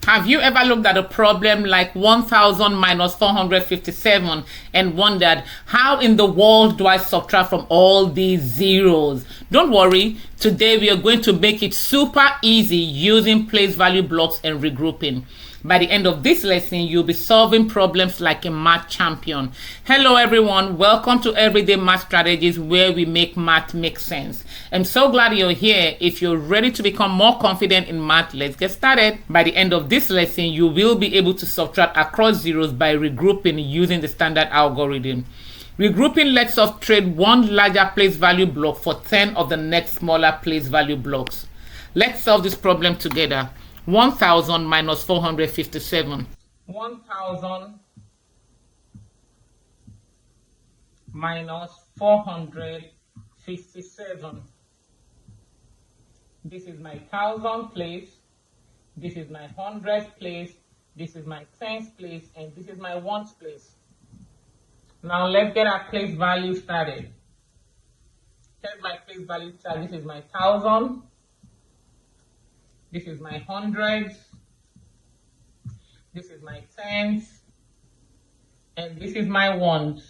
Have you ever looked at a problem like 1000 minus 457 and wondered, how in the world do I subtract from all these zeros? Don't worry, today we are going to make it super easy using place value blocks and regrouping. By the end of this lesson, you'll be solving problems like a math champion. Hello everyone, welcome to Everyday Math Strategies, where we make math make sense. I'm so glad you're here. If you're ready to become more confident in math, let's get started. By the end of this lesson, you will be able to subtract across zeros by regrouping using the standard algorithm. Regrouping lets us trade one larger place value block for 10 of the next smaller place value blocks. Let's solve this problem together. 1000 minus 457. 1000 minus 457. This is my thousand place, this is my hundredth place, this is my tenth place, and this is my ones place. Now let's get our place value started. Here's my place value started. This is my thousand. This is my hundreds, this is my tens, and this is my ones.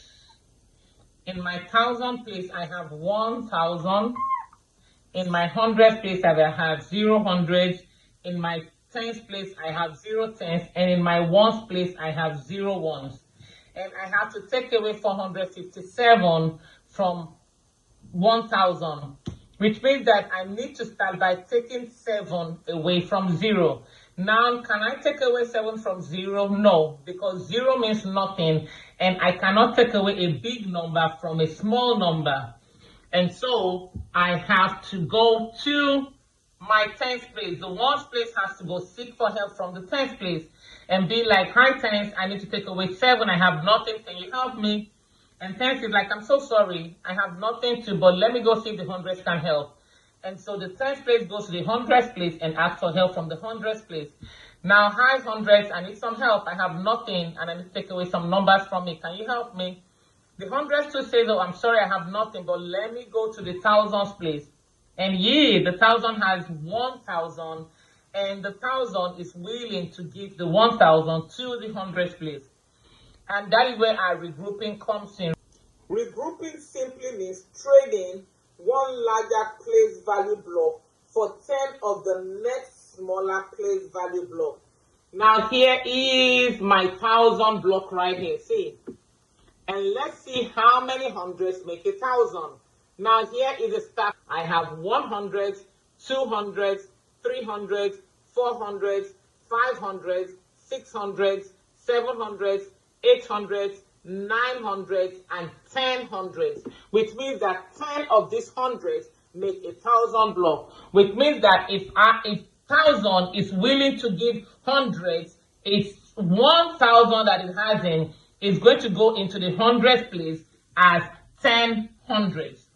In my thousand place, I have 1000. In my hundredth place, I have 0 hundreds. In my tens place, I have 0 tens. And in my ones place, I have 0 ones. And I have to take away 457 from 1000. Which means that I need to start by taking 7 away from 0. Now, can I take away 7 from 0? No, because 0 means nothing, and I cannot take away a big number from a small number. And so, I have to go to my 10th place. The ones place has to go seek for help from the 10th place and be like, hi 10th, I need to take away 7, I have nothing, can you help me? And 10th is like, I'm so sorry, I have nothing to, but let me go see if the hundreds can help. And so the 10th place goes to the hundredth place and asks for help from the hundredth place. Now, hi hundreds, I need some help. I have nothing and I need to take away some numbers from me. Can you help me? The hundreds too says, oh, I'm sorry, I have nothing, but let me go to the thousands place. And the 1000 has 1000, and the 1000 is willing to give the 1000 to the hundredth place. And that is where our regrouping comes in. Regrouping simply means trading one larger place value block for 10 of the next smaller place value block. Now here is my 1000 block right here, see? And let's see how many hundreds make 1000. Now here is a start. I have 100, 200, 300, 400, 500, 600, 700, 800, 900, and 1000, which means that 10 of these hundreds make 1000 block, which means that if 1000 is willing to give hundreds, it's 1000 that it has in is going to go into the hundredth place as 10 hundreds,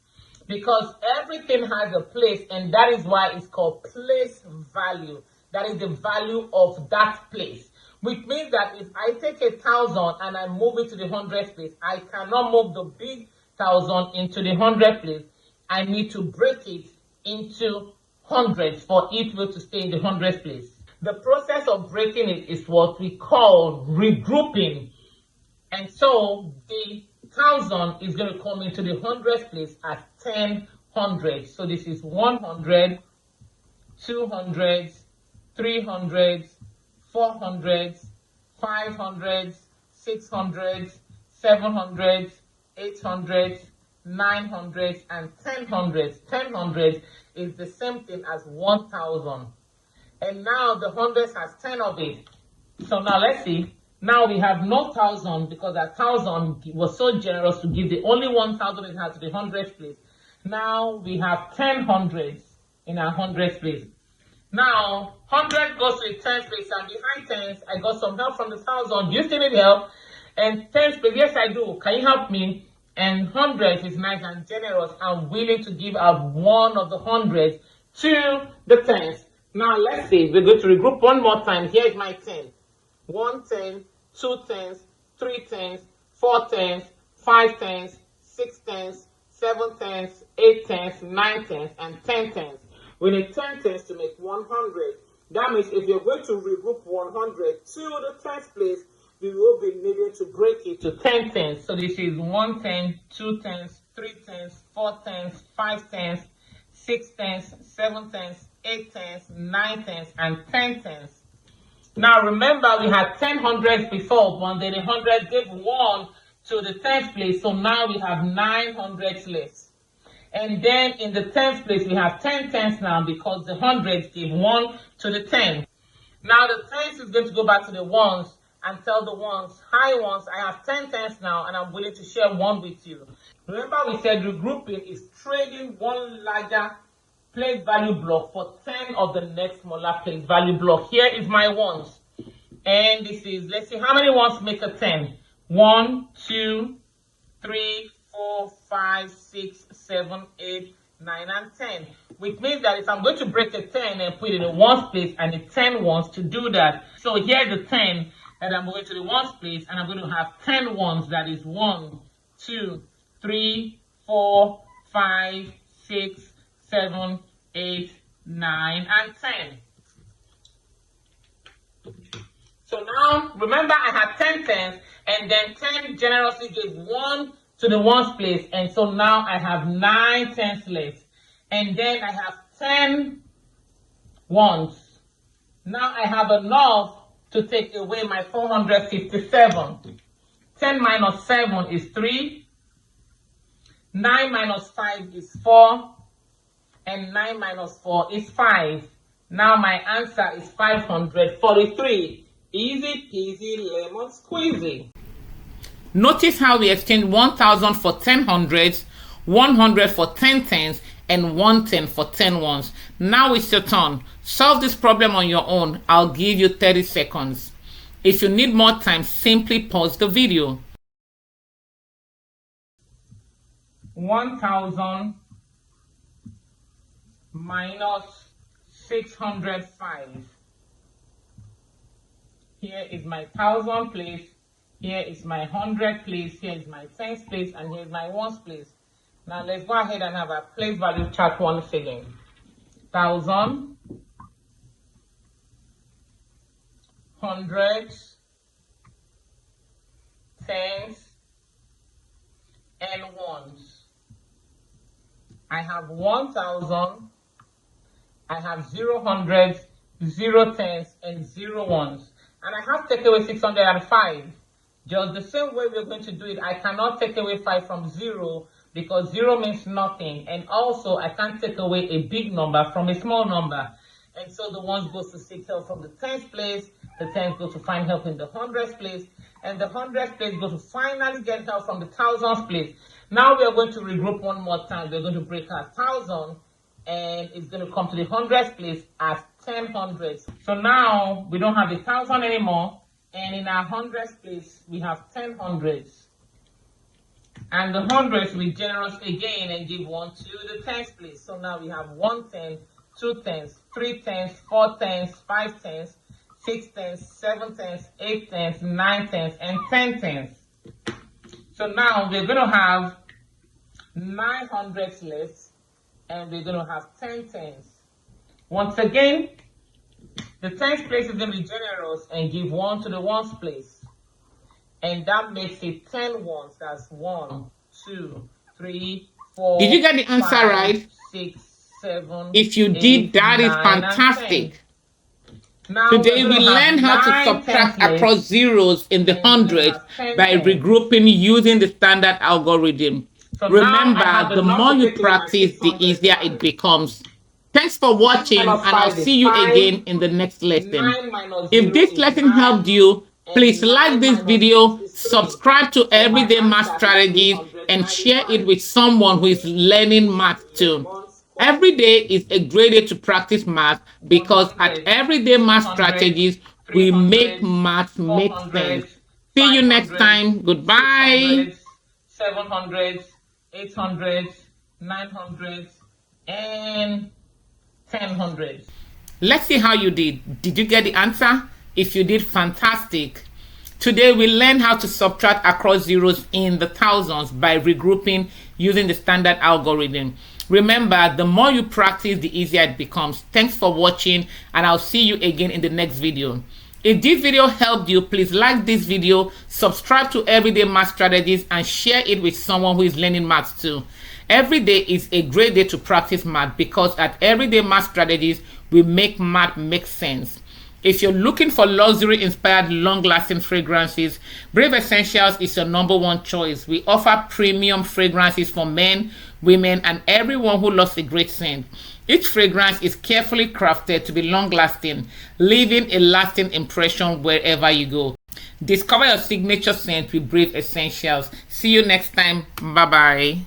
because everything has a place, and that is why it's called place value. That is the value of that place. Which means that if I take 1000 and I move it to the hundredth place, I cannot move the big 1000 into the hundredth place. I need to break it into hundreds for it to stay in the hundredth place. The process of breaking it is what we call regrouping. And so the 1000 is going to come into the hundredth place as 10 hundreds. So this is 100, 200, 300, 400s, 500s, 600s, 700s, 800s, 900s, and 1000s. 1000s is the same thing as 1000. And now the hundreds has 10 of it. So now let's see. Now we have no 1000 because that 1000 was so generous to give the only 1000 it has to the hundredth place. Now we have 10 hundreds in our hundredth place. Now, 100 goes to the 10th place, and behind 10th, I got some help from the 1000. Do you still need help? And 10th place, yes, I do. Can you help me? And 100 is nice and generous and willing to give out one of the hundreds to the 10th. Now, let's see. We're going to regroup one more time. Here is my 10. 1 10, 2 10s, 3 10s, 4 10s, 5 10s, 6 10s, 7 10s, 8 10s, 9 10s, and 10 10s. We need 10 10s to make 100. That means if you're going to regroup 100 to the tens place, we will be needing to break it to 10 tens. So this is 1 10, 2 tens, 3 tens, 4 tens, 5 tens, 6 tens, 7 tens, 8 tens, 9 tens, and 10 tens. Now remember, we had 10 hundreds before, but then the 100 gave 1 to the 10th place, so now we have 9 hundreds left. And then in the 10th place, we have 10 tens now because the 100 gave 1 to the 10. Now the tens is going to go back to the ones and tell the ones, hi ones, I have 10 tens now and I'm willing to share 1 with you. Remember we said regrouping is trading one larger place value block for 10 of the next smaller place value block. Here is my ones. And this is, let's see, how many ones make a 10? 1, 2, 3, 4, 5, 6, 7, 8, 9, and 10. Which means that if I'm going to break a 10 and put it in the ones place, I need 10 ones to do that. So here's the 10 and I'm going to the ones place and I'm going to have 10 ones. That is 1, 2, 3, 4, 5, 6, 7, 8, 9, and 10. So now, remember I had 10 tens, and then 10 generously gave 1 to the ones place, and so now I have 9 tens left. And then I have 10 ones. Now I have enough to take away my 457. 10 minus 7 is 3. 9 minus 5 is 4. And 9 minus 4 is 5. Now my answer is 543. Easy peasy lemon squeezy. Notice how we exchanged 1,000 for 10 hundreds, 100 for 10 tens, and 110 for 10 ones. Now it's your turn. Solve this problem on your own. I'll give you 30 seconds. If you need more time, simply pause the video. 1,000 minus 605. Here is my 1,000 place, here is my 100 place, here is my tens place, and here is my ones place. Now let's go ahead and have a place value chart once again. 1,000, hundreds, tens, and ones. I have 1,000, I have 0 hundreds, 0 tens, and 0 ones. And I have to take away 605. Just the same way we're going to do it, I cannot take away 5 from 0 because 0 means nothing. And also, I can't take away a big number from a small number. And so the ones goes to seek help from the tens place, the tens go to find help in the hundreds place, and the hundreds place go to finally get help from the thousands place. Now we are going to regroup one more time. We're going to break our 1,000, and it's going to come to the hundreds place as 10 hundreds. So now we don't have the 1,000 anymore, and in our hundreds place we have 10 hundreds. And the hundreds we generous again and give 1 to the tens place. So now we have 1 10, 2 tens, 3 tens, 4 tens, 5 tens, 6 tens, 7 tens, 8 tens, 9 tens, and 10 tens. So now we're going to have 9 hundreds left, and we're going to have 10 tens. Once again, the tens place is going to be generous and give 1 to the ones place. And that makes it 10 ones. That's 1, 2, 3, 4. Did you get the answer 5, right? 6, 7. If you 8, did, that is 9, fantastic. Now Today we learned how to subtract across zeros in the hundreds by regrouping using the standard algorithm. So remember, the more you practice, the easier it becomes. Thanks for watching, and I'll see you again in the next lesson. If this lesson helped you, please like this video, subscribe to Everyday Math Strategies, and share it with someone who is learning math too. Every day is a great day to practice math because at Everyday Math Strategies, we make math make sense. See you next time. Goodbye. 700s, 800s, 900s, and 1000s. Let's see how you did. Did you get the answer? If you did, fantastic. Today we learned how to subtract across zeros in the thousands by regrouping using the standard algorithm. Remember, the more you practice, the easier it becomes. Thanks for watching, and I'll see you again in the next video. If this video helped you, please like this video, subscribe to Everyday Math Strategies, and share it with someone who is learning maths too. Every day is a great day to practice math, because at Everyday Math Strategies, we make math make sense. If you're looking for luxury-inspired, long-lasting fragrances, Brave Essentials is your #1 choice. We offer premium fragrances for men, women, and everyone who loves a great scent. Each fragrance is carefully crafted to be long-lasting, leaving a lasting impression wherever you go. Discover your signature scent with Brave Essentials. See you next time. Bye-bye.